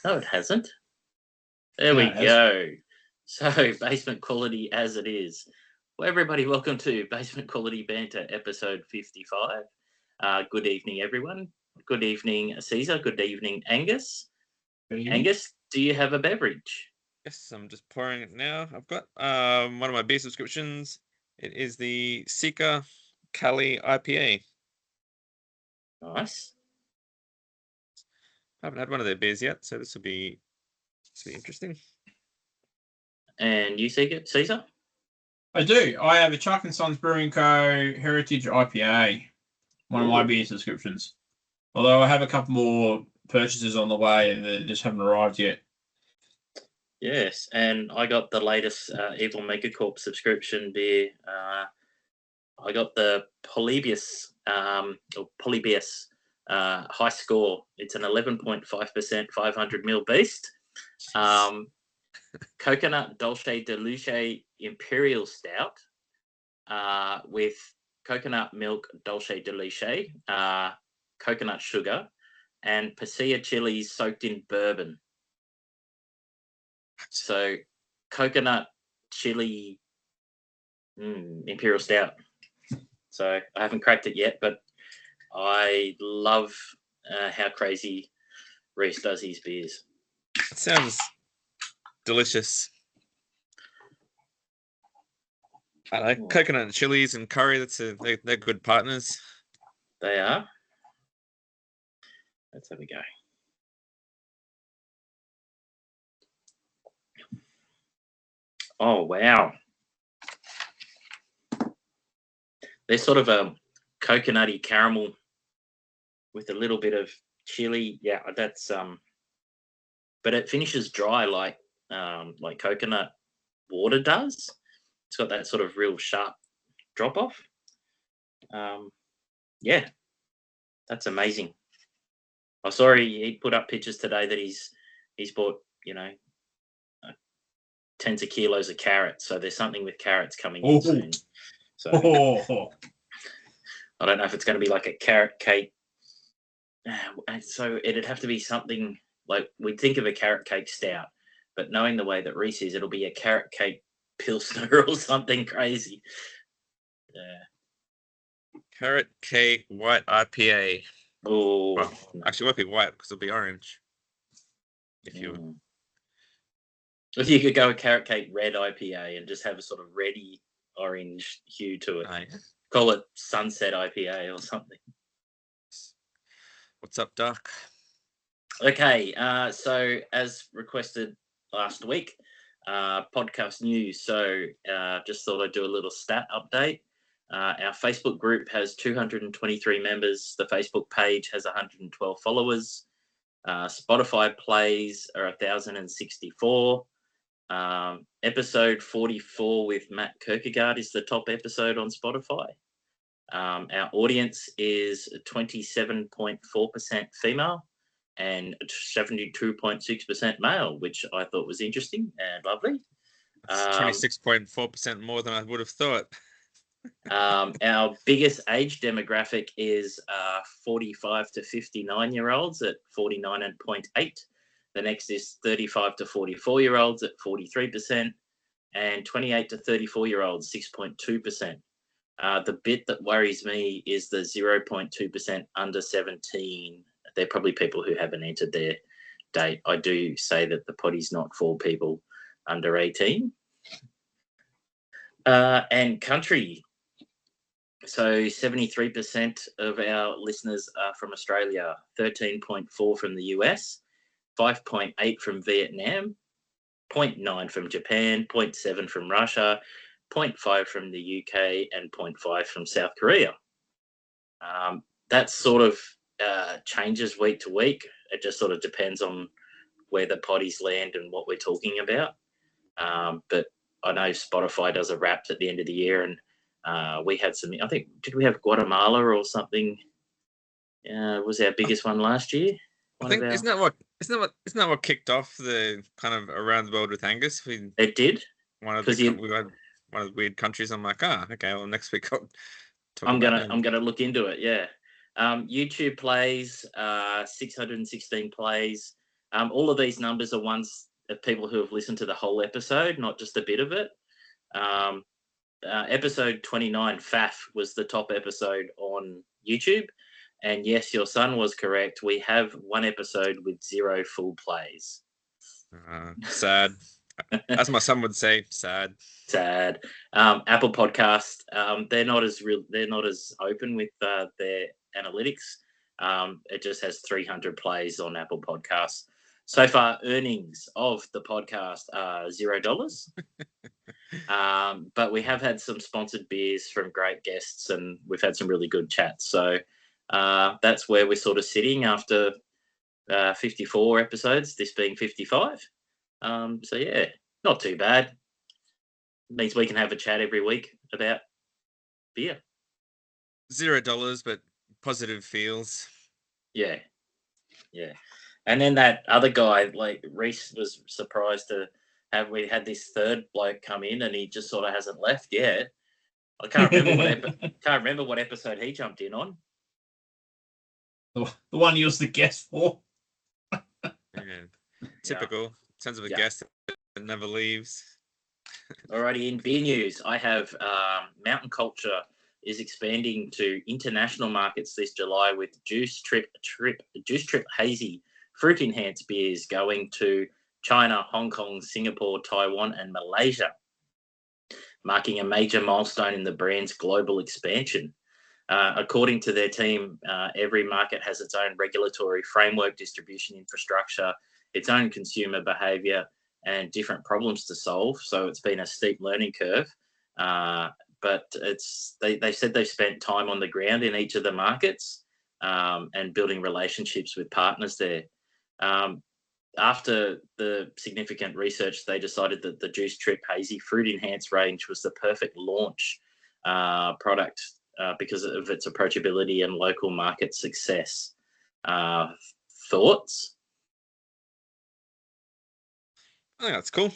No, it hasn't. There No, we it go. So, basement quality as it is. Well, everybody, welcome to Basement Quality Banter, episode 55. Good evening, everyone. Good evening, Caesar. Good evening, Angus. Angus, do you have a beverage? Yes, I'm just pouring it now. I've got one of my beer subscriptions. It is the Seeker Cali IPA. Nice. I haven't had one of their beers yet, so this will be interesting. And you, Caesar? I do. I have a Chuck and Sons Brewing Co. Heritage IPA, one of my beer subscriptions. Although I have a couple more purchases on the way that just haven't arrived yet. Yes, and I got the latest Evil Megacorp subscription beer. I got the Polybius high score. It's an 11.5% 500ml beast. Coconut Dolce de Leche Imperial Stout with coconut milk Dolce de Leche, coconut sugar, and pasilla chilies soaked in bourbon. So, coconut chili Imperial Stout. So, I haven't cracked it yet, but I love how crazy Reese does his beers. It sounds delicious. I like coconut and chilies and curry. They're good partners. They are. Let's have a go. Oh, wow. They're sort of a coconutty caramel with a little bit of chili. Yeah, that's but it finishes dry like coconut water does. It's got that sort of real sharp drop off. Yeah, that's amazing. I saw he put up pictures today that he's bought, tens of kilos of carrots. So there's something with carrots coming in soon. So I don't know if it's going to be like a carrot cake. So it'd have to be something like we'd think of a carrot cake stout, but knowing the way that Reese is, it'll be a carrot cake pilsner or something crazy. Yeah. Carrot cake white IPA. Oh, well, actually, it won't be white because it'll be orange. If you could go a carrot cake red IPA and just have a sort of reddy orange hue to it. Yeah. Call it Sunset IPA or something. What's up, Doc? Okay, so as requested last week, podcast news. So just thought I'd do a little stat update. Our Facebook group has 223 members. The Facebook page has 112 followers. Spotify plays are 1,064. Episode 44 with Matt Kierkegaard is the top episode on Spotify. Our audience is 27.4% female and 72.6% male, which I thought was interesting and lovely. That's 26.4% more than I would have thought. Our biggest age demographic is 45 to 59-year-olds at 49.8%. The next is 35 to 44-year-olds at 43%, and 28 to 34-year-olds, 6.2%. The bit that worries me is the 0.2% under 17. They're probably people who haven't entered their date. I do say that the potty's not for people under 18. And country. So 73% of our listeners are from Australia, 13.4 from the US, 5.8 from Vietnam, 0.9 from Japan, 0.7 from Russia, 0.5 from the UK, and 0.5 from South Korea. That sort of changes week to week. It just sort of depends on where the potties land and what we're talking about. But I know Spotify does a wrap at the end of the year, and we had some. I think did we have Guatemala or something? Was our biggest one last year? Isn't that what kicked off the kind of around the world with Angus? It did. We had one of the weird countries. I'm like, okay, well next week I'm gonna look into it. Yeah. YouTube plays 616 plays, All of these numbers are ones of people who have listened to the whole episode, not just a bit of it. Episode 29, FAF, was the top episode on YouTube. And yes, your son was correct. We have one episode with 0 full plays. Sad. As my son would say, sad. Sad. Apple Podcast, they're not as open with their analytics. It just has 300 plays on Apple Podcasts. So far, earnings of the podcast are $0. But we have had some sponsored beers from great guests, and we've had some really good chats. So that's where we're sort of sitting after 54 episodes, this being 55. So yeah, not too bad. It means we can have a chat every week about beer. $0, but positive feels. Yeah. And then that other guy, like Reese, was surprised to have we had this third bloke come in, and he just sort of hasn't left yet. I can't remember what episode he jumped in on. The one you was the guest for. Typical. Sounds of a guest that never leaves. Alrighty, in beer news, I have Mountain Culture is expanding to international markets this July with Juice Trip Hazy fruit enhanced beers going to China, Hong Kong, Singapore, Taiwan, and Malaysia, marking a major milestone in the brand's global expansion. According to their team, every market has its own regulatory framework, distribution infrastructure, its own consumer behaviour, and different problems to solve. So it's been a steep learning curve. But they said they've spent time on the ground in each of the markets and building relationships with partners there. After the significant research, they decided that the Juice Trip Hazy Fruit Enhanced range was the perfect launch product because of its approachability and local market success. Thoughts? I think that's cool.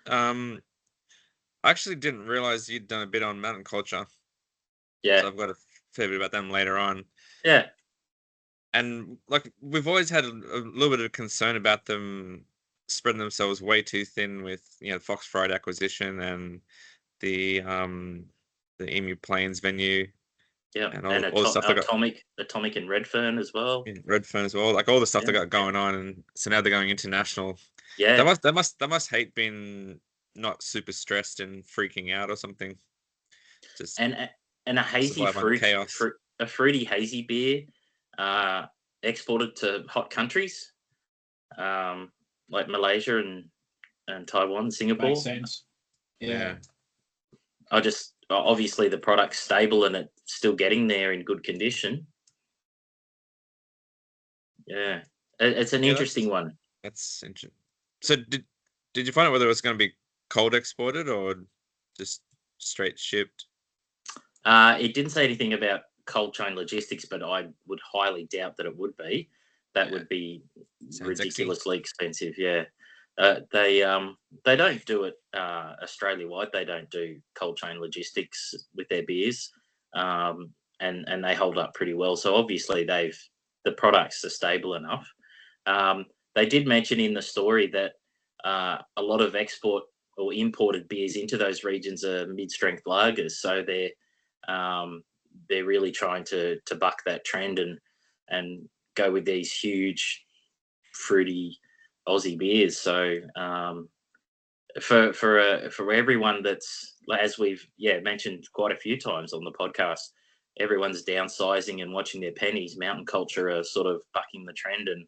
I actually didn't realize you'd done a bit on Mountain Culture. Yeah. So I've got a fair bit about them later on. Yeah. And like we've always had a little bit of concern about them spreading themselves way too thin with the Fox Fried acquisition and the Emu Plains venue. Yeah, and all the stuff Atomic and Redfern as well. Yeah, Redfern as well, like all the stuff they got going on, and so now they're going international. Yeah, they must hate being not super stressed and freaking out or something. Just and a hazy a fruity hazy beer, exported to hot countries, like Malaysia and Taiwan, Singapore. Makes sense. Yeah. Obviously the product's stable and it's still getting there in good condition. Yeah, it's an interesting one. That's interesting. So did you find out whether it was going to be cold exported or just straight shipped? It didn't say anything about cold chain logistics, but I would highly doubt that it would be. That would be ridiculously expensive. Yeah. They don't do it Australia wide. They don't do cold chain logistics with their beers, and they hold up pretty well. So obviously the products are stable enough. They did mention in the story that a lot of export or imported beers into those regions are mid-strength lagers. So they're really trying to buck that trend and go with these huge fruity Aussie beers. So for everyone that's, as we've mentioned quite a few times on the podcast, everyone's downsizing and watching their pennies. Mountain Culture are sort of bucking the trend and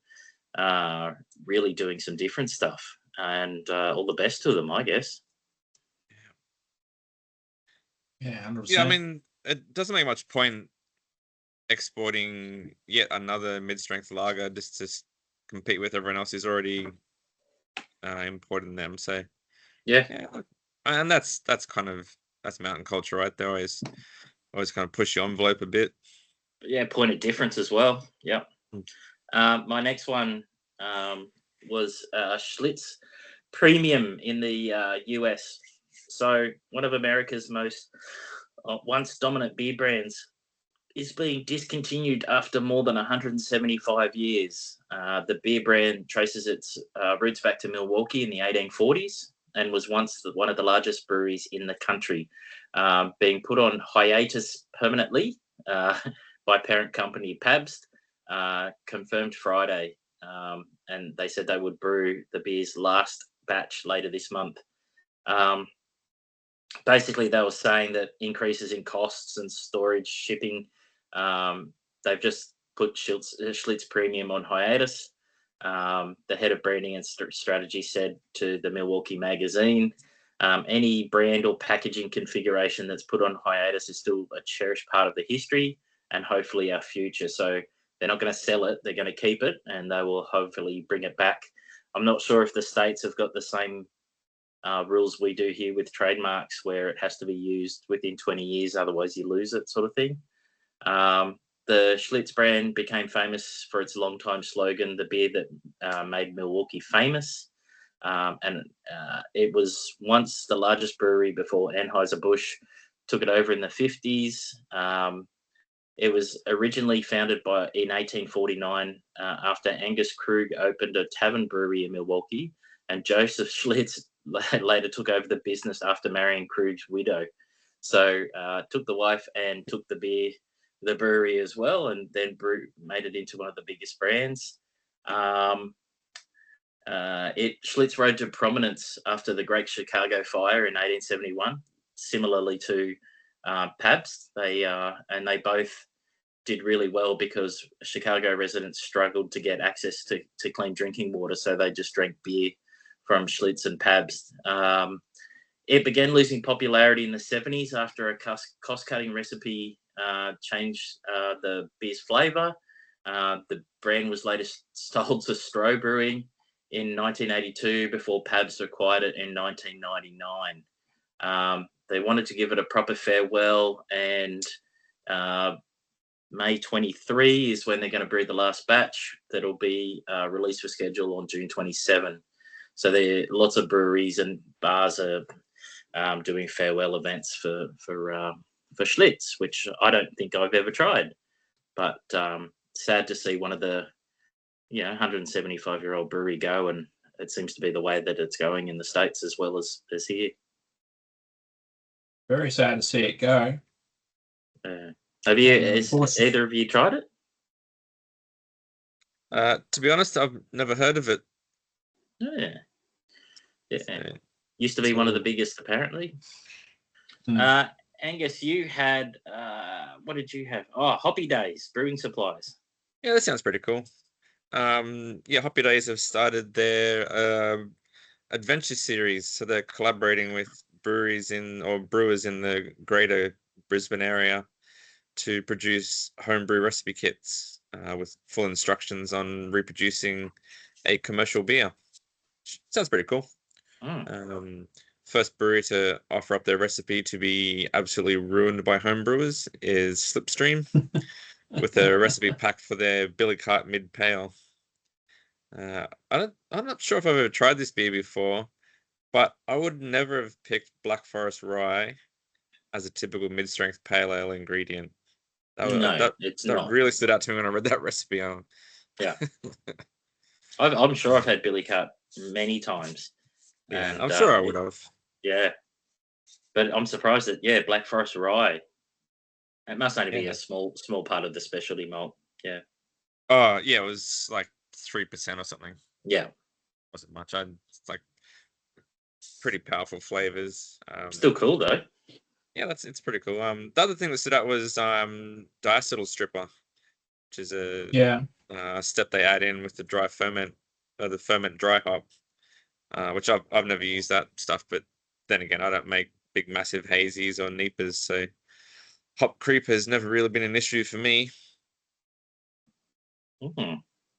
really doing some different stuff. And all the best to them, I guess. Yeah, 100%. Yeah, I mean, it doesn't make much point exporting yet another mid-strength lager just to compete with everyone else who's already importing them. So yeah, and that's Mountain Culture, right? They always kind of push your envelope a bit. Yeah, point of difference as well. Yep. My next one was Schlitz Premium in the US. So one of America's most once dominant beer brands is being discontinued after more than 175 years. The beer brand traces its roots back to Milwaukee in the 1840s and was once one of the largest breweries in the country, being put on hiatus permanently by parent company Pabst, confirmed Friday. And they said they would brew the beer's last batch later this month. Basically, they were saying that increases in costs and storage, shipping, they've just put Schlitz Premium on hiatus. The head of branding and strategy said to the Milwaukee Magazine, any brand or packaging configuration that's put on hiatus is still a cherished part of the history and hopefully our future. So they're not going to sell it, they're going to keep it, and they will hopefully bring it back. I'm not sure if the States have got the same rules we do here with trademarks, where it has to be used within 20 years, otherwise you lose it, sort of thing. The Schlitz brand became famous for its long-time slogan, the beer that made Milwaukee famous. And it was once the largest brewery before Anheuser-Busch took it over in the 50s. It was originally founded in 1849 after Angus Krug opened a tavern brewery in Milwaukee, and Joseph Schlitz later took over the business after marrying Krug's widow. So took the wife and took the brewery as well, and then made it into one of the biggest brands. Schlitz rose to prominence after the Great Chicago Fire in 1871, similarly to Pabst. They both did really well because Chicago residents struggled to get access to clean drinking water, so they just drank beer from Schlitz and Pabst. It began losing popularity in the 70s after a cost-cutting recipe changed the beer's flavour. The brand was later sold to Stroh Brewing in 1982 before Pabst acquired it in 1999. They wanted to give it a proper farewell, and May 23 is when they're going to brew the last batch that'll be released for schedule on June 27. So there lots of breweries and bars are doing farewell events for Schlitz, which I don't think I've ever tried. But sad to see one of the 175-year-old brewery go, and it seems to be the way that it's going in the States as well as here. Very sad to see it go. Have either of you tried it? To be honest, I've never heard of it. Yeah. So, used to be one of the biggest, apparently. Angus, you had what did you have? Oh, Hoppy Days Brewing Supplies. Yeah, that sounds pretty cool. Hoppy Days have started their adventure series, so they're collaborating with brewers in the greater Brisbane area to produce homebrew recipe kits with full instructions on reproducing a commercial beer. Sounds pretty cool. First brewery to offer up their recipe to be absolutely ruined by homebrewers is Slipstream, with a recipe pack for their Billy Cart Mid Pale. I'm not sure if I've ever tried this beer before, but I would never have picked Black Forest Rye as a typical mid-strength pale ale ingredient. It's not. Really stood out to me when I read that recipe. Yeah, I'm sure I've had Billy Cart many times. Yeah, and I'm sure I would have. Yeah, but I'm surprised that Black Forest Rye. It must only be a small part of the specialty malt. Yeah. Oh yeah, it was like 3% or something. Yeah. Wasn't much. It's like pretty powerful flavors. Still cool though. Yeah, it's pretty cool. The other thing that stood out was diacetyl stripper, which is a step they add in with the dry ferment, the ferment dry hop, which I've never used that stuff, but then again, I don't make big massive hazies or NEPAs, so hop creep has never really been an issue for me. Mm-hmm.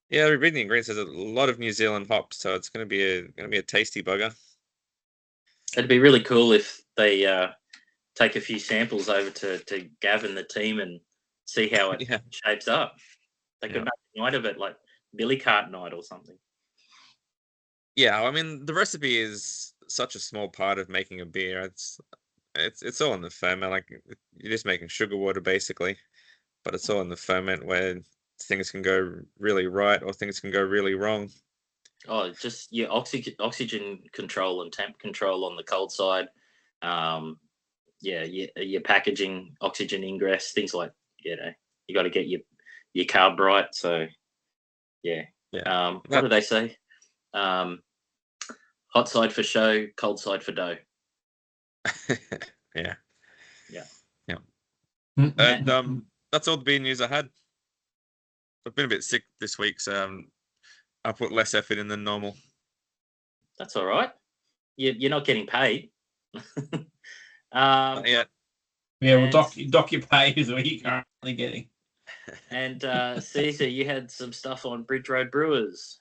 Yeah, reading the ingredients, there's a lot of New Zealand hops, so it's going to be a tasty bugger. It'd be really cool if they take a few samples over to Gav and the team and see how it shapes up. They could make a night of it, like Billy Cart night or something. Yeah, I mean the recipe is such a small part of making a beer. It's all in the ferment. Like you're just making sugar water basically. but it's all in the ferment where things can go really right or things can go really wrong. Oh, just your oxygen control and temp control on the cold side. Your packaging, oxygen ingress, things like, you got to get your carb right. So, what do they say? Hot side for show, cold side for dough. Yeah. Mm-hmm. And that's all the beer news I had. I've been a bit sick this week, so I put less effort in than normal. That's all right. You're not getting paid. Not yet. Yeah, well, doc your pay is what you're currently getting. And Caesar, you had some stuff on Bridge Road Brewers.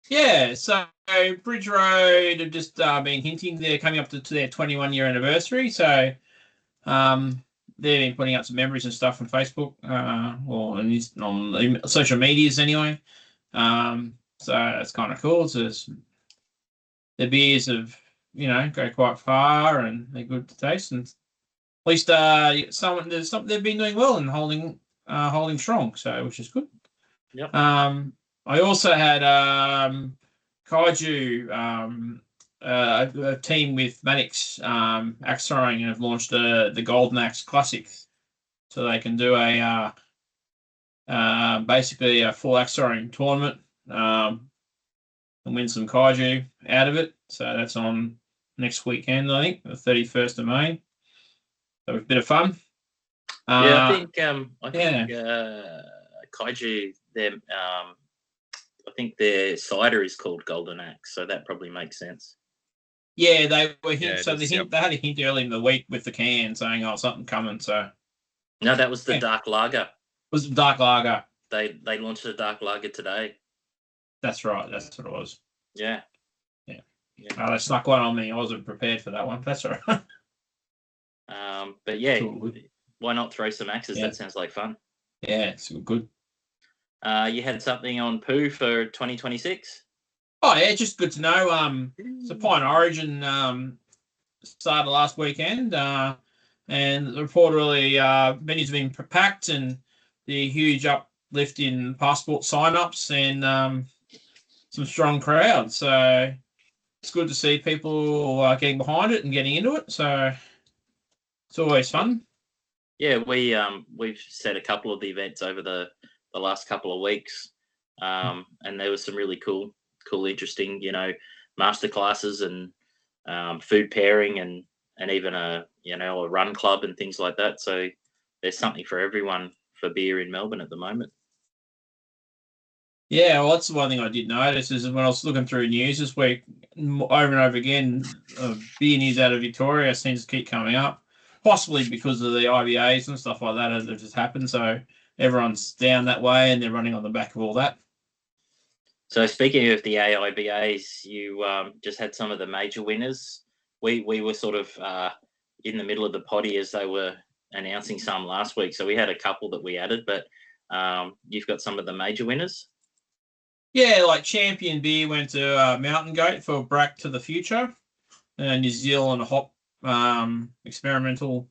Yeah, so Bridge Road have just been hinting they're coming up to their 21-year anniversary. So they've been putting out some memories and stuff on Facebook or on social medias anyway. So that's kind of cool. So the beers have, go quite far and they're good to taste. And at least they've been doing well and holding strong, so which is good. Yep. I also had Kaiju, a team with Mannix axe throwing, and have launched the Golden Axe Classic, so they can do basically a full axe throwing tournament and win some Kaiju out of it. So that's on next weekend, I think, the 31st of May. So it's a bit of fun. I think Kaiju, them. I think their cider is called Golden Axe, so that probably makes sense. Yeah, they were they had a hint early in the week with the can saying, "Oh, something coming." So no, that was the dark lager. It was the dark lager. They launched a dark lager today. That's right. That's what it was. Yeah. They snuck one on me. I wasn't prepared for that one. That's all right. But yeah, why not throw some axes? Yeah. That sounds like fun. Yeah, it's good. You had something on poo for 2026? Oh yeah, just good to know. So Pine Origin started last weekend, and reportedly venues have been packed, and the huge uplift in passport sign-ups and some strong crowds. So it's good to see people getting behind it and getting into it. So it's always fun. Yeah, we've set a couple of the events over the last couple of weeks, and there was some really cool, interesting, master classes and food pairing and even a run club and things like that. So there's something for everyone for beer in Melbourne at the moment. Yeah, well, that's the one thing I did notice is when I was looking through news this week, over and over again, beer news out of Victoria seems to keep coming up, possibly because of the IBAs and stuff like that as it just happened. So everyone's down that way and they're running on the back of all that. So speaking of the AIBAs, you just had some of the major winners. We were sort of in the middle of the potty as they were announcing some last week. So we had a couple that we added, but you've got some of the major winners. Yeah, like Champion Beer went to Mountain Goat for Brack to the Future, New Zealand hop experimental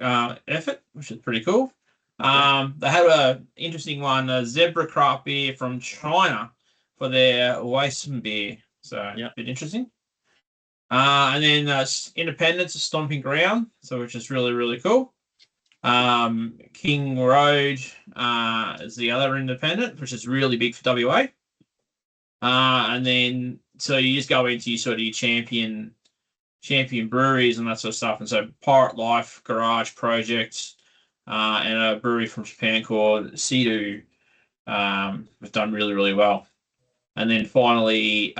effort, which is pretty cool. They had an interesting one, Zebra Craft Beer from China for their Weissen beer. So a bit interesting. And then Independence, Stomping Ground, so which is really, really cool. King Road is the other independent, which is really big for WA. And then so you just go into your sort of your champion breweries and that sort of stuff. And so Pirate Life, Garage Projects, and a brewery from Japan called Sidu have done really, really well. And then finally,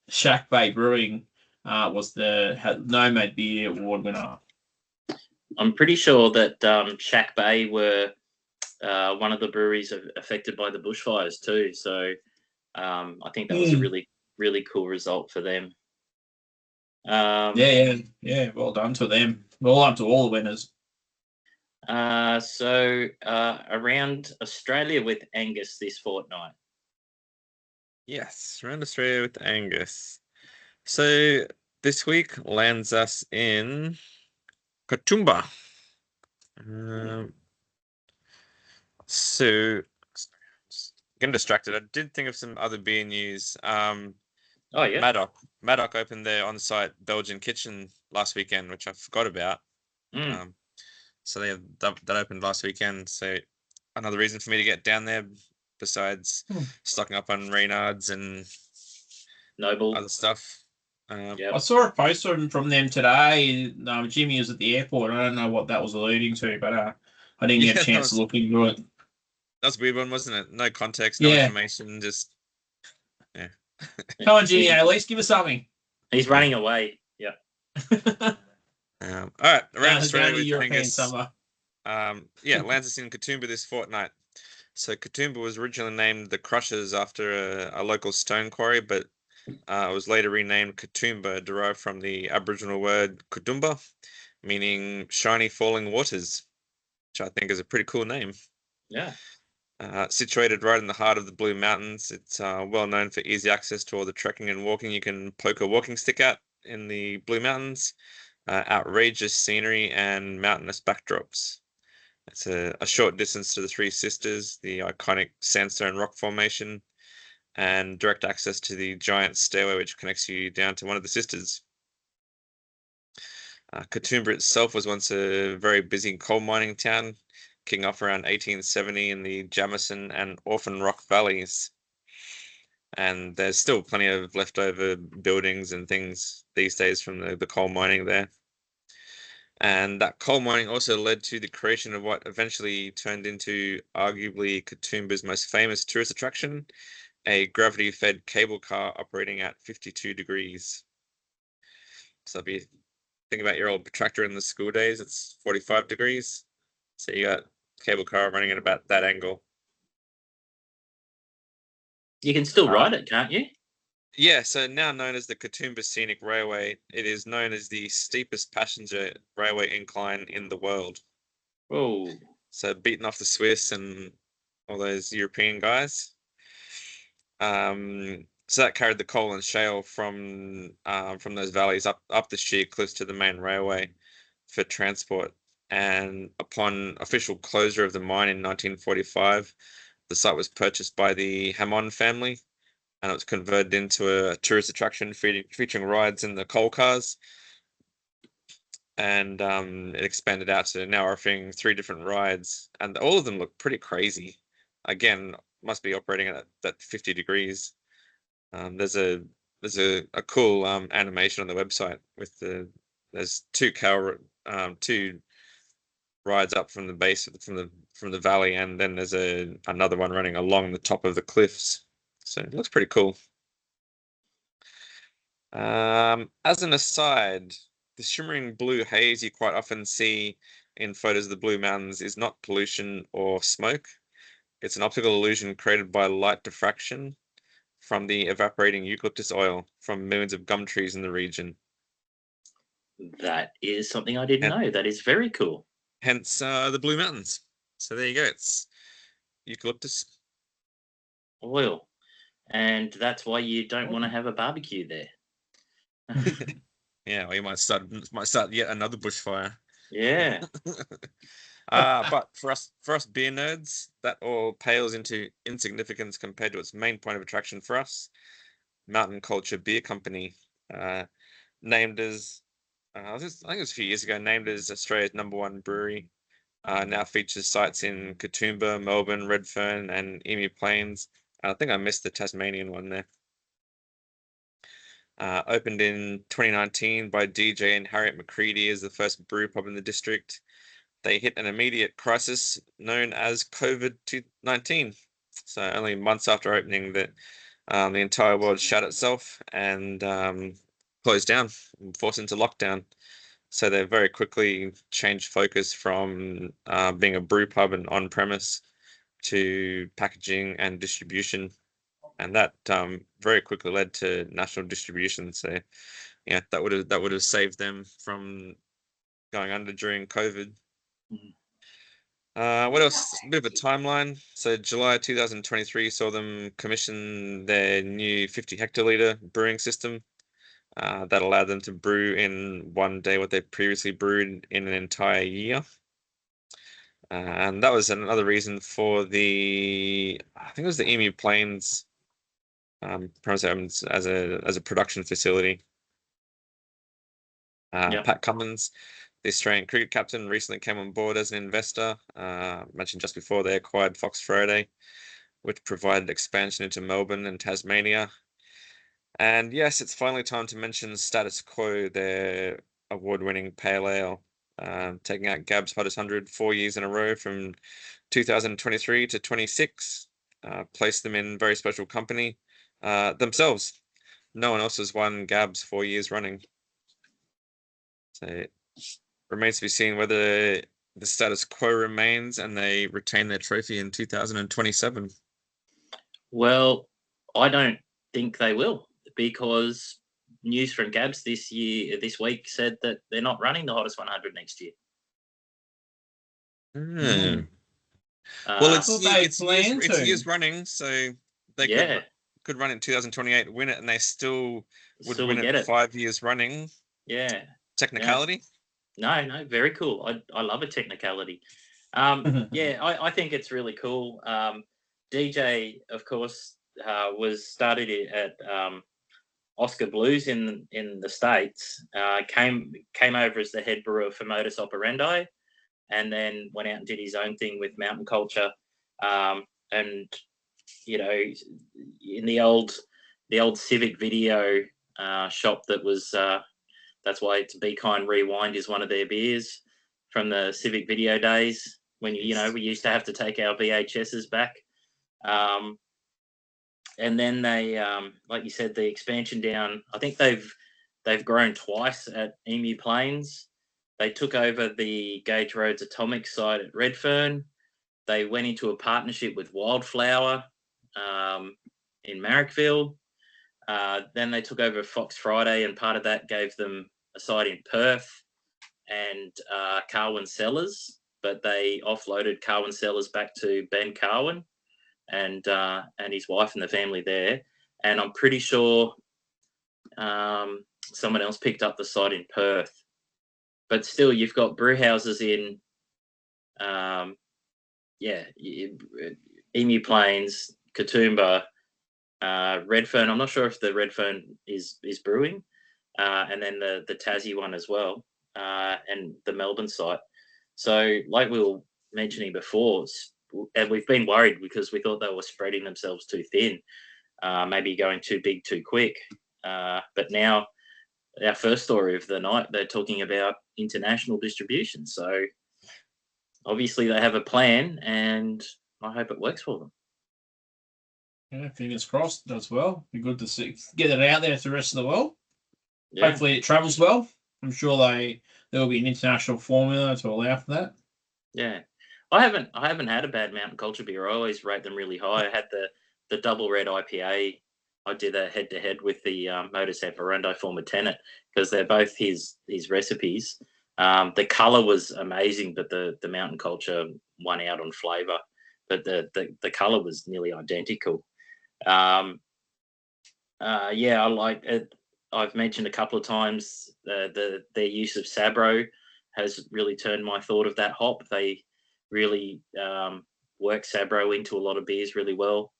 Shack Bay Brewing was the Nomad Beer Award winner. I'm pretty sure that Shack Bay were one of the breweries affected by the bushfires too. So I think that was a really, really cool result for them. Yeah. Well done to them. Well done to all the winners. So around Australia with Angus this fortnight. Yes, around Australia with Angus. So this week lands us in Katoomba. So, getting distracted. I did think of some other beer news. Oh yeah. Maddock opened their on-site Belgian kitchen last weekend, which I forgot about. So that opened last weekend. So another reason for me to get down there, besides stocking up on Reynards and Noble other stuff. I saw a post from them today. Jimmy was at the airport. I don't know what that was alluding to, but I didn't get a chance to look into it. That was a weird one, wasn't it? No context, no information, just Come on, Jimmy, at least give us something. He's running away. Yeah. All right, around Australia with European Angus. summer. Lands us in Katoomba this fortnight. So Katoomba was originally named the Crushers after a local stone quarry, but it was later renamed Katoomba, derived from the Aboriginal word Kutumba, meaning shiny falling waters, which I think is a pretty cool name. Yeah. Situated right in the heart of the Blue Mountains, it's well known for easy access to all the trekking and walking you can poke a walking stick at in the Blue Mountains, outrageous scenery and mountainous backdrops. It's a short distance to the Three Sisters, the iconic sandstone rock formation, and direct access to the giant stairway which connects you down to one of the sisters. Katoomba itself was once a very busy coal mining town, kicking off around 1870 in the Jamison and Orphan Rock valleys. And there's still plenty of leftover buildings and things these days from the coal mining there. And that coal mining also led to the creation of what eventually turned into arguably Katoomba's most famous tourist attraction, a gravity-fed cable car operating at 52 degrees. So if you think about your old tractor in the school days, it's 45 degrees. So you got cable car running at about that angle. You can still ride it, can't you? Yeah, so now known as the Katoomba Scenic Railway, it is known as the steepest passenger railway incline in the world. Oh. So beating off the Swiss and all those European guys. So that carried the coal and shale from those valleys up the sheer cliffs to the main railway for transport. And upon official closure of the mine in 1945, the site was purchased by the Hammond family, and it was converted into a tourist attraction featuring rides in the coal cars. And it expanded out to now offering 3 different rides, and all of them look pretty crazy. Again, must be operating at that 50 degrees. There's a cool animation on the website with there's 2 rides up from the base from the valley, and then there's another one running along the top of the cliffs. So it looks pretty cool. As an aside, the shimmering blue haze you quite often see in photos of the Blue Mountains is not pollution or smoke. It's an optical illusion created by light diffraction from the evaporating eucalyptus oil from millions of gum trees in the region. That is something I didn't know. That is very cool. Hence the Blue Mountains. So there you go. It's eucalyptus oil. And that's why you don't want to have a barbecue there. Yeah, or you might start yet another bushfire. Yeah. But for us beer nerds, that all pales into insignificance compared to its main point of attraction for us, Mountain Culture Beer Company, named as I think it was a few years ago, named as Australia's #1 brewery. Now features sites in Katoomba, Melbourne, Redfern, and Emu Plains. I think I missed the Tasmanian one there. Opened in 2019 by DJ and Harriet McCready as the first brew pub in the district. They hit an immediate crisis known as COVID-19. So only months after opening, the entire world shut itself and closed down, forced into lockdown. So they very quickly changed focus from being a brew pub and on-premise to packaging and distribution. And that very quickly led to national distribution. So yeah, that would have saved them from going under during COVID. What else? A bit of a timeline. So July 2023 saw them commission their new 50 hectoliter brewing system that allowed them to brew in one day what they previously brewed in an entire year. And that was another reason for I think it was the Emu Plains as a production facility. Pat Cummins, the Australian cricket captain, recently came on board as an investor. Mentioned just before, they acquired Fox Friday, which provided expansion into Melbourne and Tasmania. And yes, it's finally time to mention Status Quo, their award-winning pale ale, taking out Gab's Hottest 100 4 years in a row from 2023 to 26. Placed them in very special company themselves. No one else has won Gab's 4 years running. So it remains to be seen whether the status quo remains and they retain their trophy in 2027. Well, I don't think they will, because news from Gabs this week said that they're not running the Hottest 100 next year. Well, it's years running, so they could run it in 2028, win it, and they still would win it 5 years running. Yeah. Technicality? No, very cool. I love a technicality. I think it's really cool. DJ, of course, was started at Oscar Blues in the States. Came over as the head brewer for Modus Operandi, and then went out and did his own thing with Mountain Culture. And in the old Civic Video shop that was. That's why it's Be Kind Rewind is one of their beers from the Civic Video days when we used to have to take our VHSs back. And then they, like you said, the expansion down. I think they've grown twice at Emu Plains. They took over the Gage Roads Atomic site at Redfern. They went into a partnership with Wildflower in Marrickville. Then they took over Fox Friday, and part of that gave them a site in Perth and Carwin Cellars, but they offloaded Carwin Cellars back to Ben Carwin and his wife and the family there. And I'm pretty sure someone else picked up the site in Perth. But still, you've got brew houses in Emu Plains, Katoomba, Redfern. I'm not sure if the Redfern is brewing, and then the Tassie one as well, and the Melbourne site. So, like we were mentioning before, and we've been worried because we thought they were spreading themselves too thin, maybe going too big too quick. But now, our first story of the night, they're talking about international distribution. So, obviously, they have a plan, and I hope it works for them. Yeah, fingers crossed it does well. Be good to get it out there to the rest of the world. Yeah. Hopefully it travels well. I'm sure there will be an international formula to allow for that. Yeah. I haven't had a bad Mountain Culture beer. I always rate them really high. I had the double red IPA. I did a head-to-head with the Modus Operandi former tenant because they're both his recipes. The colour was amazing, but the Mountain Culture won out on flavour. But the colour was nearly identical. I like it. I've mentioned a couple of times their use of Sabro has really turned my thought of that hop. They really work Sabro into a lot of beers really well.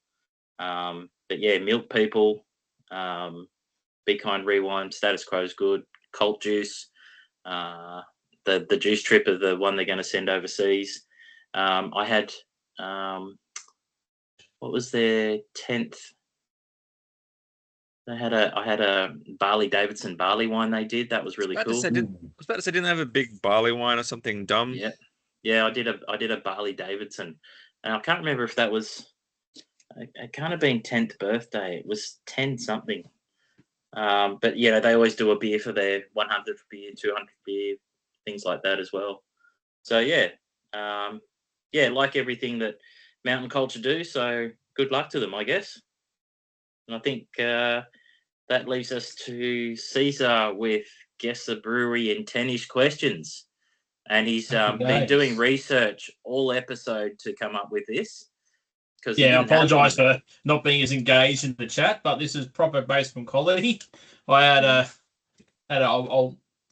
But yeah, Milk People, Be Kind Rewind, Status Quo is good. Cult Juice, the Juice Trip of the one they're going to send overseas. I had what was their 10th? I had a Barley Davidson barley wine they did. That was really cool. I was about to say, didn't they have a big barley wine or something dumb? Yeah. I did a Barley Davidson, and I can't remember if that was. It can't have been 10th birthday. It was 10 something. But yeah, they always do a beer for their 100th beer, 200th beer, things like that as well. So yeah, like everything that Mountain Culture do. So good luck to them, I guess. And I think that leaves us to Caesar with Guess the Brewery in 10-ish questions. And he's been doing research all episode to come up with this. I apologise for not being as engaged in the chat, but this is proper based on quality. I'll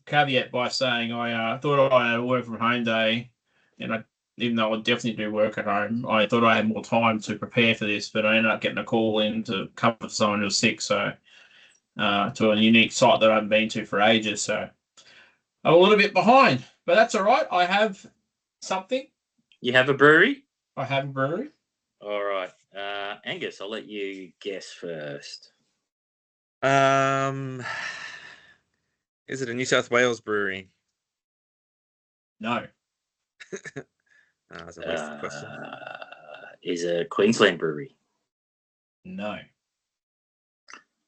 caveat by saying I thought I had a work from home day, and I even though I definitely do work at home. I thought I had more time to prepare for this, but I ended up getting a call in to cover for someone who was sick. So to a unique site that I haven't been to for ages. So I'm a little bit behind, but that's all right. I have something. You have a brewery? I have a brewery. All right. Angus, I'll let you guess first. Is it a New South Wales brewery? No. That's a wasted question. Is it a Queensland brewery? No.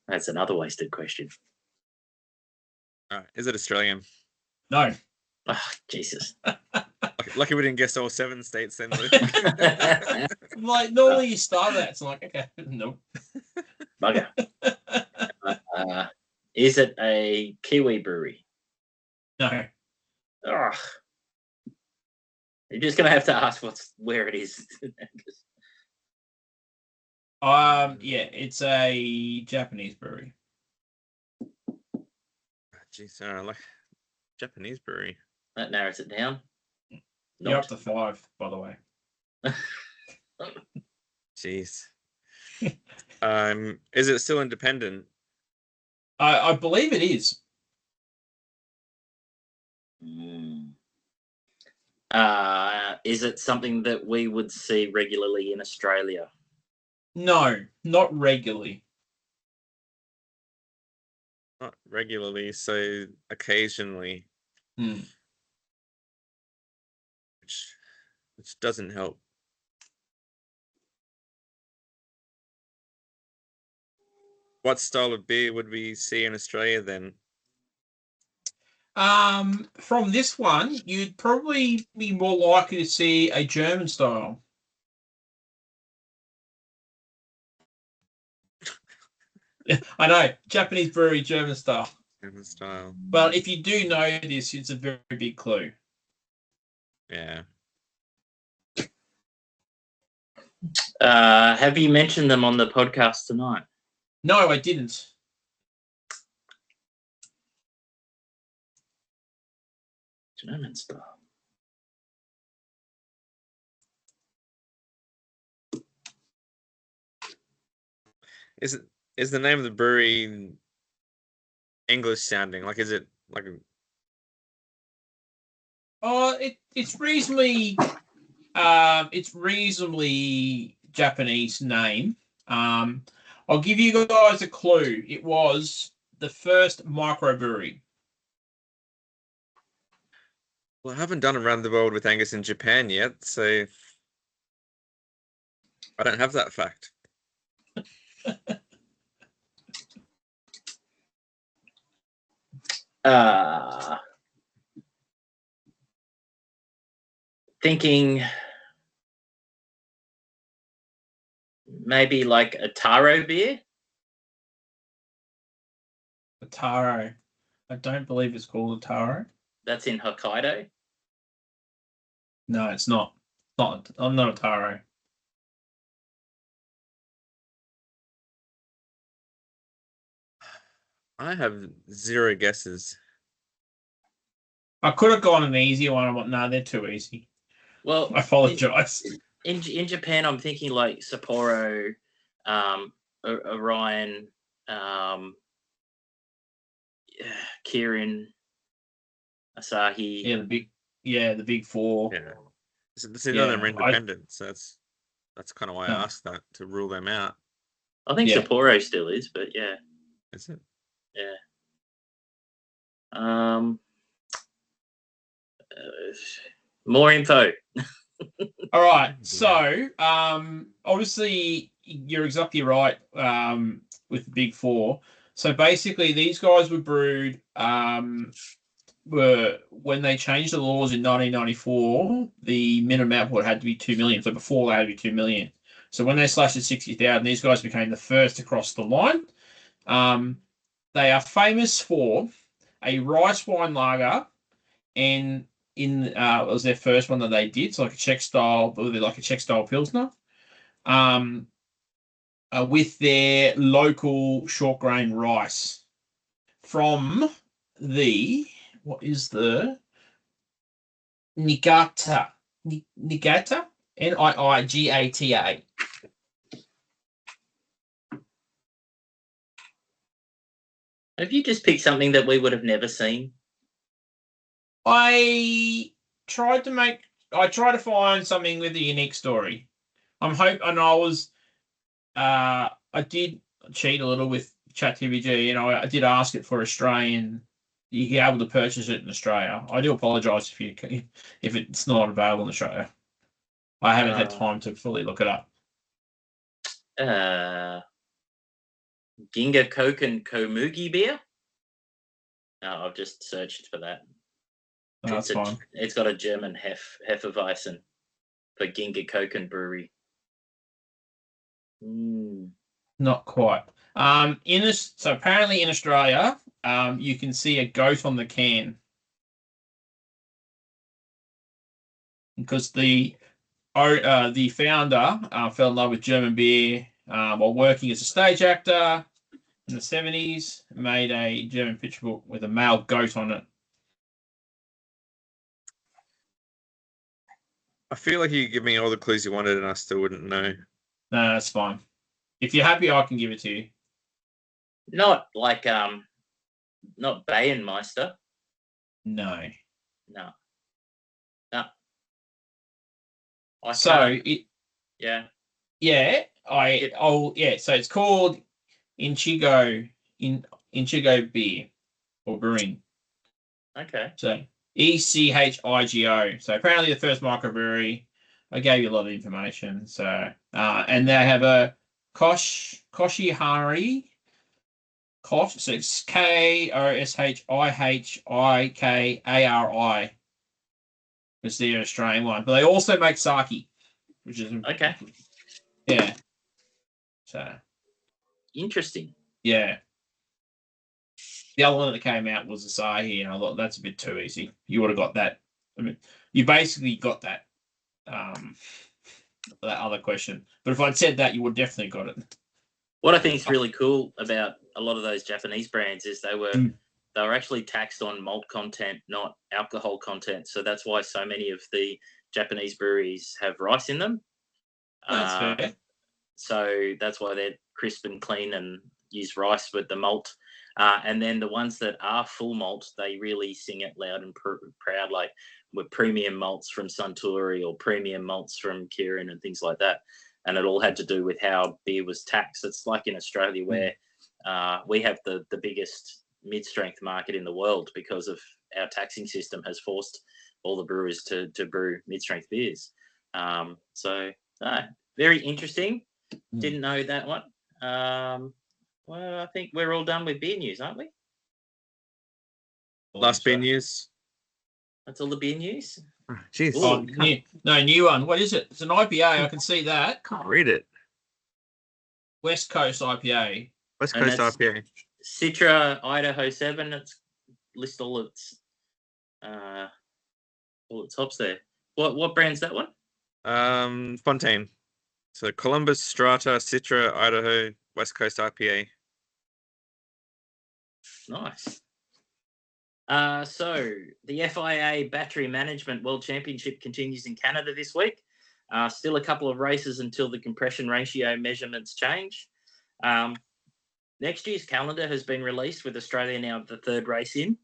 That's another wasted question. All right. Is it Australian? No. Oh, Jesus. Lucky we didn't guess all 7 states then. Like, normally you start that. It's like, okay, nope. Bugger. Is it a Kiwi brewery? No. Oh. You're just going to have to ask where it is. Yeah, it's a Japanese brewery. Jeez, like Japanese brewery. That narrows it down. You're up to 5, by the way. Jeez. Is it still independent? I believe it is. Is it something that we would see regularly in Australia? No, not regularly. Not regularly, so occasionally. Which doesn't help. What style of beer would we see in Australia then? From this one, you'd probably be more likely to see a German style. I know, Japanese brewery, German style. German style. But if you do know this, it's a very big clue. Yeah. Have you mentioned them on the podcast tonight? No, I didn't. German style. Is the name of the brewery English sounding? Like, is it like a... It's reasonably Japanese name. I'll give you guys a clue. It was the first microbrewery. Well, I haven't done Around the World with Angus in Japan yet, so I don't have that fact. Thinking maybe like a taro beer? A taro. I don't believe it's called a taro. That's in Hokkaido? No, it's not. I'm not a taro. I have 0 guesses. I could have gone an easy one, but no, they're too easy. Well, I apologize. In Japan, I'm thinking like Sapporo, Orion, Kirin, Asahi. Yeah, the big 4. Yeah. So none of them are independent, so that's kind of why I asked that, to rule them out. I think Sapporo still is, but yeah. Is it? Yeah. More info. All right. So, obviously, you're exactly right with the big 4. So basically, these guys were brewed when they changed the laws in 1994. The minimum output had to be 2 million. So before, they had to be 2 million. So when they slashed to 60,000, these guys became the first to cross the line. They are famous for a rice wine lager, and it was their first one that they did, so like a Czech style pilsner, with their local short grain rice from the Niigata Niigata, Niigata. Have you just picked something that we would have never seen? I tried to find something with a unique story. I did cheat a little with ChatGPT, and I did ask it for Australian. You're able to purchase it in Australia. I do apologise if it's not available in Australia. I haven't had time to fully look it up. Ginga Coke and Komugi beer? No, I've just searched for that. Oh, that's fine. It's got a German Hefeweizen for Ginga Coke and Brewery. Not quite. So apparently in Australia, you can see a goat on the can because the founder fell in love with German beer while working as a stage actor in the 70s. Made a German picture book with a male goat on it. I feel like you give me all the clues you wanted, and I still wouldn't know. No, that's fine. If you're happy, I can give it to you. Not like not Bayenmeister. No. So it's called Ichigo beer or brewing. Okay. So ECHIGO. So apparently the first microbrewery. I gave you a lot of information. So and they have a Koshihari. So it's KOSHIHIKARI. It's the Australian one, but they also make sake, which is okay. Yeah. So interesting. Yeah. The other one that came out was the sake, and I thought that's a bit too easy. You would have got that. I mean, you basically got that. That other question, but if I'd said that, you would definitely got it. What I think is really cool about a lot of those Japanese brands is they were actually taxed on malt content, not alcohol content. So that's why so many of the Japanese breweries have rice in them. That's fair. So that's why they're crisp and clean and use rice with the malt. And then the ones that are full malt, they really sing it loud and proud, like with premium malts from Suntory or premium malts from Kirin and things like that. And it all had to do with how beer was taxed. It's like in Australia where we have the biggest mid-strength market in the world because of our taxing system has forced all the brewers to brew mid-strength beers. So very interesting. Didn't know that one. Well, I think we're all done with beer news, aren't we? Last beer news. That's all the beer news? Jeez. New one. What is it? It's an IPA. I can see that. Can't read it. West Coast IPA. West Coast IPA. Citra Idaho 7. It's list all its hops there. What brand's that one? Fontaine. So Columbus, Strata, Citra, Idaho, West Coast IPA. Nice. So the FIA Battery Management World Championship continues in Canada this week. Still a couple of races until the compression ratio measurements change. Next year's calendar has been released with Australia now the third race in.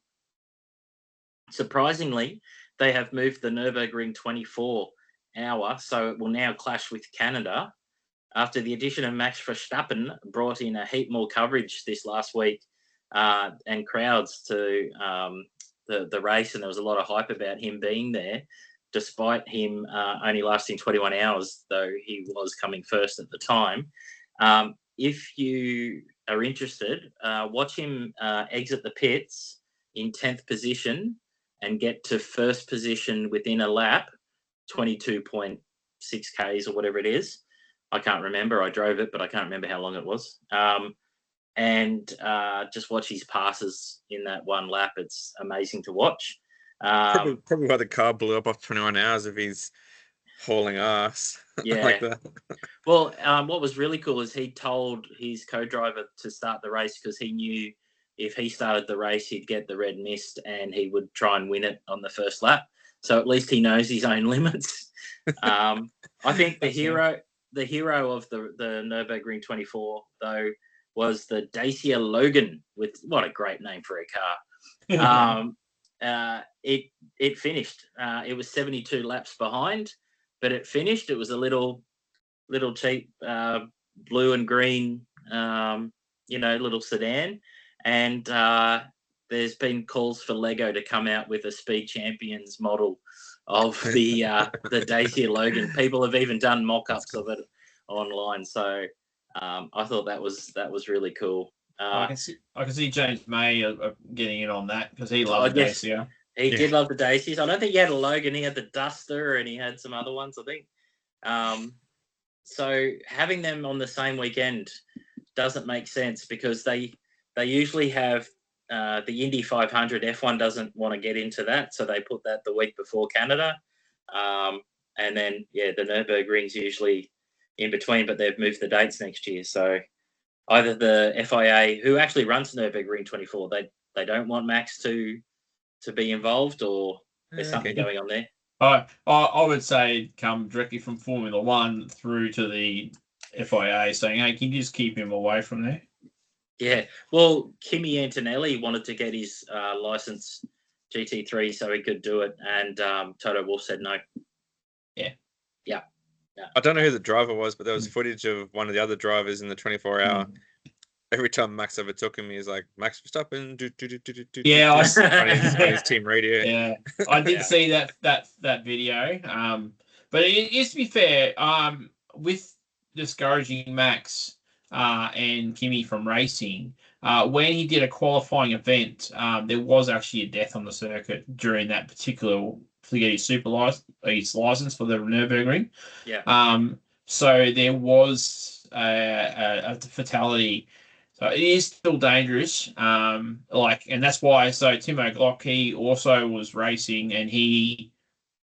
Surprisingly, they have moved the Nürburgring 24-hour, so it will now clash with Canada after the addition of Max Verstappen brought in a heap more coverage this last week and crowds to the race, and there was a lot of hype about him being there, despite him only lasting 21 hours, though he was coming first at the time. If you are interested, watch him exit the pits in 10th position and get to first position within a lap, 22.6 Ks or whatever it is. I can't remember. I drove it, but I can't remember how long it was. And just watch his passes in that one lap. It's amazing to watch. Probably why the car blew up off 21 hours if he's hauling ass. Yeah. like that. Well, what was really cool is he told his co-driver to start the race because he knew if he started the race, he'd get the red mist and he would try and win it on the first lap. so at least he knows his own limits. I think the hero of the Nürburgring 24 though was the Dacia Logan. With what a great name for a car. It finished. It was 72 laps behind, but it finished. It was a little cheap blue and green, little sedan, and there's been calls for Lego to come out with a Speed Champions model of the Dacia Logan. People have even done mock-ups of it online. So I thought that was really cool. I can see James May getting in on that because he loves the Dacia. He did love the Dacias. I don't think he had a Logan. He had the Duster and he had some other ones, I think. So having them on the same weekend doesn't make sense because they usually have the Indy 500. F1 doesn't want to get into that, so they put that the week before Canada. And then, the Nürburgring's usually in between, but they've moved the dates next year. So either the FIA, who actually runs Nürburgring 24, they don't want Max to be involved, or there's something going on there. I would say come directly from Formula One through to the FIA saying, hey, can you just keep him away from there? Yeah, well, Kimi Antonelli wanted to get his license GT3 so he could do it, and Toto Wolff said no. Yeah. I don't know who the driver was, but there was footage of one of the other drivers in the 24-hour. Every time Max overtook him, he's like, Max Verstappen. Yeah, on his team radio. Yeah, I did see that video. But it is, to be fair, with discouraging Max and Kimi from racing, when he did a qualifying event, there was actually a death on the circuit during that particular to get his license for the Nürburgring. Yeah. So there was a fatality. So it is still dangerous. And that's why. So Timo Glock, he also was racing, and he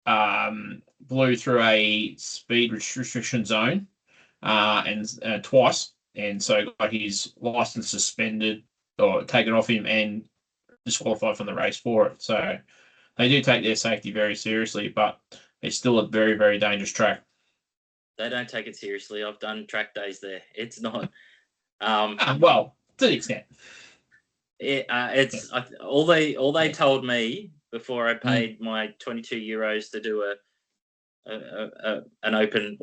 blew through a speed restriction zone, and twice, and so got his license suspended or taken off him and disqualified from the race for it. So they do take their safety very seriously, but it's still a very, very dangerous track. They don't take it seriously. I've done track days there. It's not. Well, to the extent. All they told me before I paid my €22 to do an open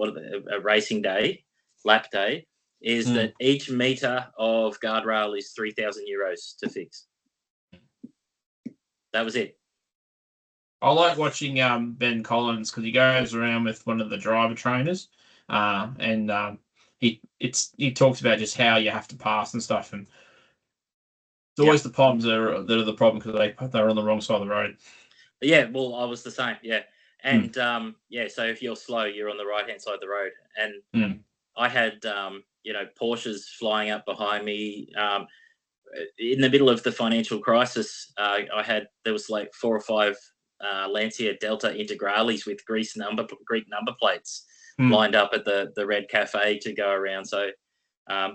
a racing day, lap day, is that each meter of guardrail is €3,000 to fix. That was it. I like watching Ben Collins because he goes around with one of the driver trainers, and he talks about just how you have to pass and stuff, and it's always the palms that are the problem because they're on the wrong side of the road. Yeah, well, I was the same. Yeah, and so if you're slow, you're on the right hand side of the road, and I had Porsches flying up behind me. In the middle of the financial crisis, there was like 4 or 5 Lancia Delta Integrales with Greek number plates lined up at the Red Cafe to go around. So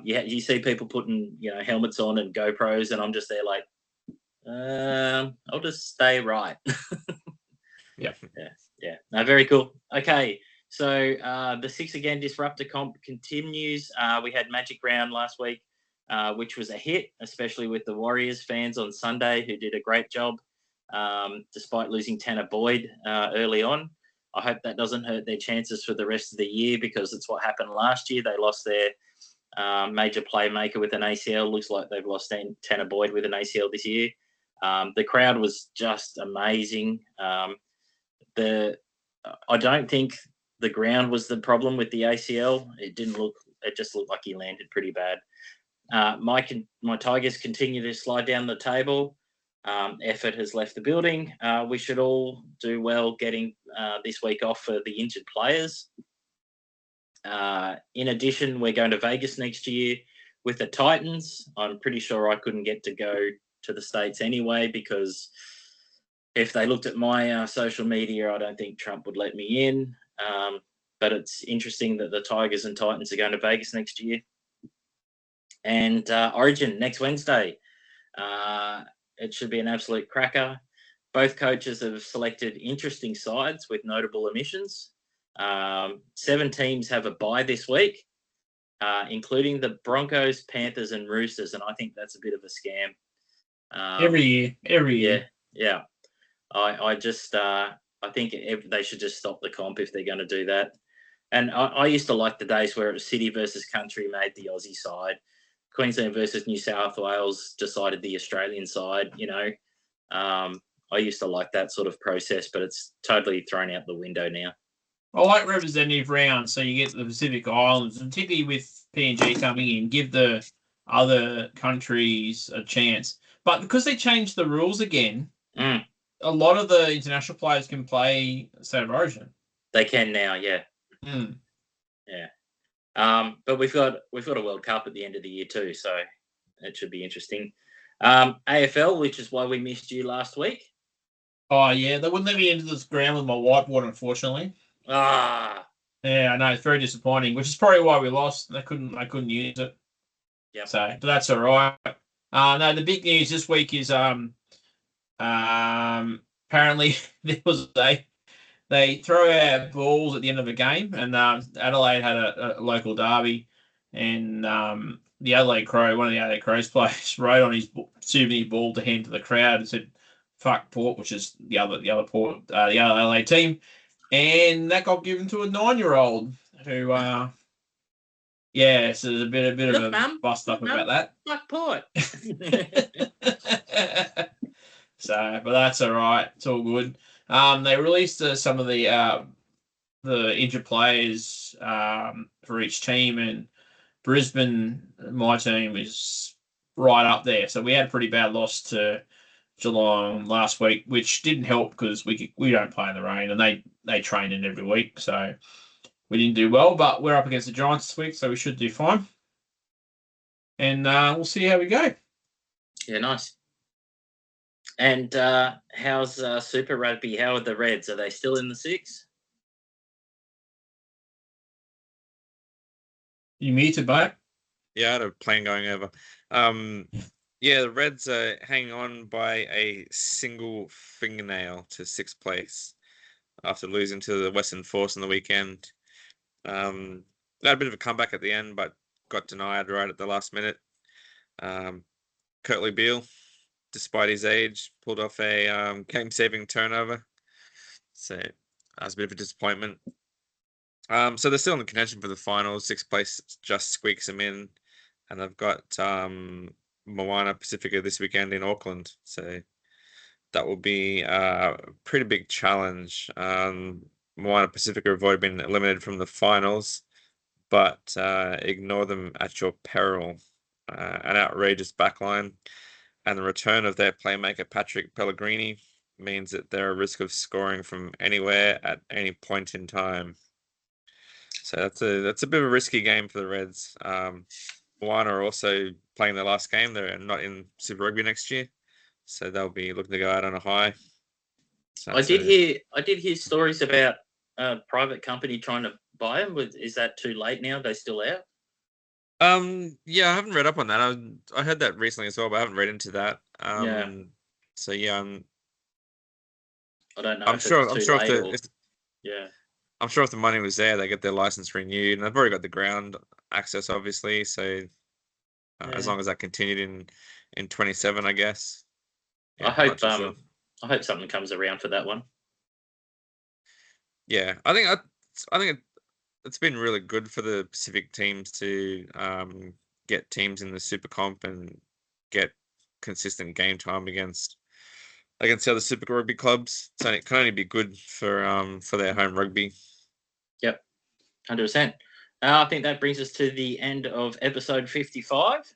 you see people putting helmets on and GoPros, and I'm just there like, I'll just stay right. Yeah. No, very cool. Okay, so the 6 Again Disruptor comp continues. We had Magic Round last week, which was a hit, especially with the Warriors fans on Sunday, who did a great job despite losing Tanner Boyd early on. I hope that doesn't hurt their chances for the rest of the year, because it's what happened last year. They lost their major playmaker with an ACL. Looks like they've lost Tanner Boyd with an ACL this year. The crowd was just amazing. I don't think the ground was the problem with the ACL. It just looked like he landed pretty bad. My Tigers continue to slide down the table. Effort has left the building. We should all do well getting this week off for the injured players. In addition, we're going to Vegas next year with the Titans. I'm pretty sure I couldn't get to go to the States anyway, because if they looked at my social media, I don't think Trump would let me in. But it's interesting that the Tigers and Titans are going to Vegas next year. And Origin next Wednesday. It should be an absolute cracker. Both coaches have selected interesting sides with notable omissions. 7 teams have a bye this week, including the Broncos, Panthers, and Roosters, and I think that's a bit of a scam. Every year. Yeah. I think they should just stop the comp if they're going to do that. And I used to like the days where it was City versus Country made the Aussie side. Queensland versus New South Wales decided the Australian side, I used to like that sort of process, but it's totally thrown out the window now. I like representative rounds, so you get the Pacific Islands, and particularly with PNG coming in, give the other countries a chance. But because they changed the rules again, a lot of the international players can play State of Origin. They can now, yeah. Yeah. But we've got a World Cup at the end of the year too, so it should be interesting. AFL, which is why we missed you last week. Oh yeah, they wouldn't let me into this ground with my whiteboard, unfortunately. Yeah, I know, it's very disappointing. Which is probably why we lost. They couldn't use it. Yeah. So, but that's all right. No, the big news this week is apparently they throw out balls at the end of a game, and Adelaide had a local derby, and the Adelaide Crow, one of the Adelaide Crows players, wrote on his souvenir ball to hand to the crowd and said, "Fuck Port," which is the other Port, the other Adelaide team, and that got given to a 9-year-old who, so there's a bit of a bust up about that. Fuck Port. So, but that's all right. It's all good. They released some of the injured players for each team, and Brisbane, my team, is right up there. So we had a pretty bad loss to Geelong last week, which didn't help because we don't play in the rain, and they train in every week, so we didn't do well. But we're up against the Giants this week, so we should do fine. And we'll see how we go. Yeah, nice. And how's Super Rugby? How are the Reds? Are they still in the 6? You muted, mate? Yeah, I had a plane going over. The Reds are hanging on by a single fingernail to 6th place after losing to the Western Force on the weekend. They had a bit of a comeback at the end, but got denied right at the last minute. Kurtley Beale, despite his age, pulled off a game-saving turnover. So that was a bit of a disappointment. So they're still in the contention for the finals. 6th place just squeaks them in. And they've got Moana Pacifica this weekend in Auckland. So that will be a pretty big challenge. Moana Pacifica have already been eliminated from the finals, but ignore them at your peril. An outrageous backline and the return of their playmaker Patrick Pellegrini means that they're at risk of scoring from anywhere at any point in time. So that's a bit of a risky game for the Reds. Moana are also playing their last game. They're not in Super Rugby next year, so they'll be looking to go out on a high. So I did hear stories about a private company trying to buy them. Is that too late now? Are they still out? Yeah, I haven't read up on that. I heard that recently as well, but I haven't read into that. So yeah, I don't know. I'm sure if the money was there, they get their license renewed, and they've already got the ground access, obviously. So as long as that continued in 27, I guess. Yeah, I hope something comes around for that one. Yeah, I think it's been really good for the Pacific teams to get teams in the Super Comp and get consistent game time against the other Super Rugby clubs. So it can only be good for their home rugby. Yep, 100%. I think that brings us to the end of episode 55.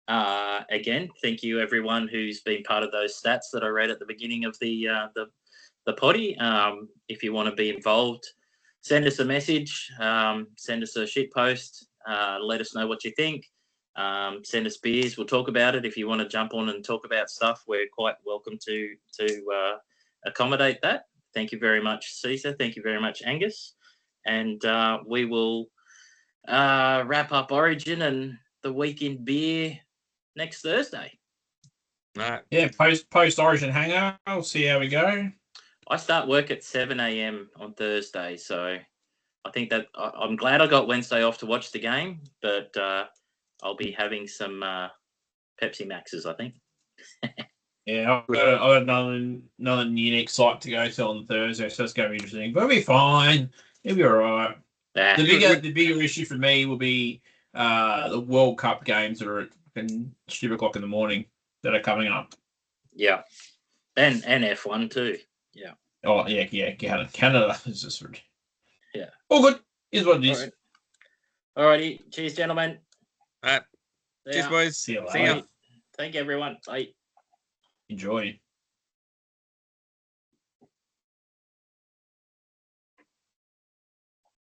Again, thank you everyone who's been part of those stats that I read at the beginning of the potty. If you want to be involved, send us a message, send us a shit post, let us know what you think. Send us beers. We'll talk about it. If you want to jump on and talk about stuff, we're quite welcome to accommodate that. Thank you very much, Caesar. Thank you very much, Angus. And we will wrap up Origin and the week in beer next Thursday. Right. Yeah, post Origin hangout. We'll see how we go. I start work at 7 a.m. on Thursday, so I think that I'm glad I got Wednesday off to watch the game, but I'll be having some Pepsi Maxes, I think. Yeah, I've got another unique site to go to on Thursday, so that's going to be interesting. But it'll be fine. It'll be all right. Yeah. The bigger issue for me will be the World Cup games that are at stupid o'clock in the morning that are coming up. Yeah, and F1 too. Yeah. Oh yeah. Canada is just yeah. All good. Is what it is. All righty. Cheers, gentlemen. All right. Cheers, boys. See you later. Thank you, everyone. Bye. Enjoy.